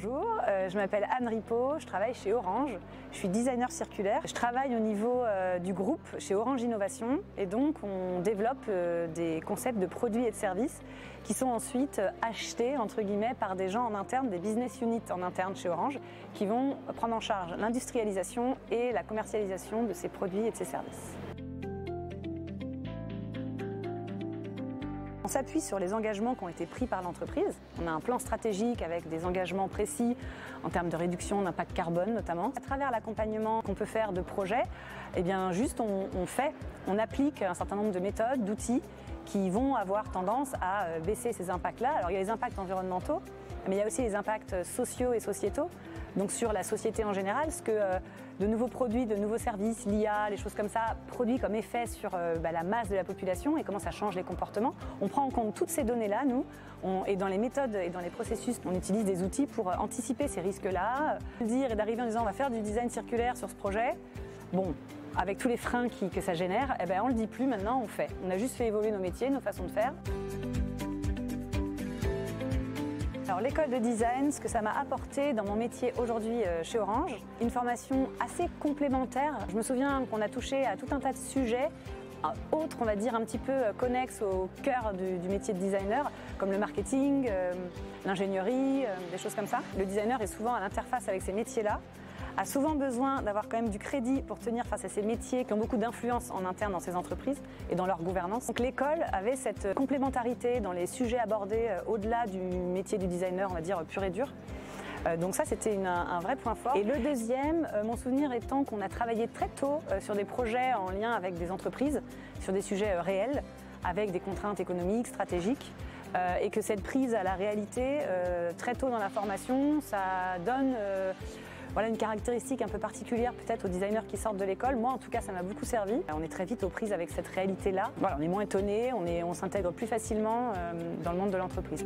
Bonjour, je m'appelle Anne Ripaud, je travaille chez Orange, je suis designer circulaire. Je travaille au niveau du groupe chez Orange Innovation et donc on développe des concepts de produits et de services qui sont ensuite achetés entre guillemets par des gens en interne, des business units en interne chez Orange qui vont prendre en charge l'industrialisation et la commercialisation de ces produits et de ces services. On s'appuie sur les engagements qui ont été pris par l'entreprise. On a un plan stratégique avec des engagements précis en termes de réduction d'impact carbone notamment. À travers l'accompagnement qu'on peut faire de projets, eh bien juste on applique un certain nombre de méthodes, d'outils qui vont avoir tendance à baisser ces impacts-là. Alors il y a les impacts environnementaux, mais il y a aussi les impacts sociaux et sociétaux. Donc sur la société en général, ce que de nouveaux produits, de nouveaux services, l'IA, les choses comme ça, produit comme effet sur la masse de la population et comment ça change les comportements. On prend en compte toutes ces données-là, nous, et dans les méthodes et dans les processus, on utilise des outils pour anticiper ces risques-là. Dire et d'arriver en disant on va faire du design circulaire sur ce projet, bon, avec tous les freins que ça génère, eh ben, on ne le dit plus, maintenant on fait. On a juste fait évoluer nos métiers, nos façons de faire. Alors l'école de design, ce que ça m'a apporté dans mon métier aujourd'hui chez Orange, une formation assez complémentaire. Je me souviens qu'on a touché à tout un tas de sujets autres, on va dire un petit peu connexes au cœur du métier de designer, comme le marketing, l'ingénierie, des choses comme ça. Le designer est souvent à l'interface avec ces métiers-là, a souvent besoin d'avoir quand même du crédit pour tenir face à ces métiers qui ont beaucoup d'influence en interne dans ces entreprises et dans leur gouvernance. Donc l'école avait cette complémentarité dans les sujets abordés au-delà du métier du designer, on va dire pur et dur. Donc ça c'était un vrai point fort. Et le deuxième, mon souvenir étant qu'on a travaillé très tôt sur des projets en lien avec des entreprises, sur des sujets réels, avec des contraintes économiques, stratégiques. Et que cette prise à la réalité, très tôt dans la formation, ça donne voilà une caractéristique un peu particulière peut-être aux designers qui sortent de l'école. Moi en tout cas ça m'a beaucoup servi. On est très vite aux prises avec cette réalité-là. Voilà, on est moins étonné, on s'intègre plus facilement dans le monde de l'entreprise.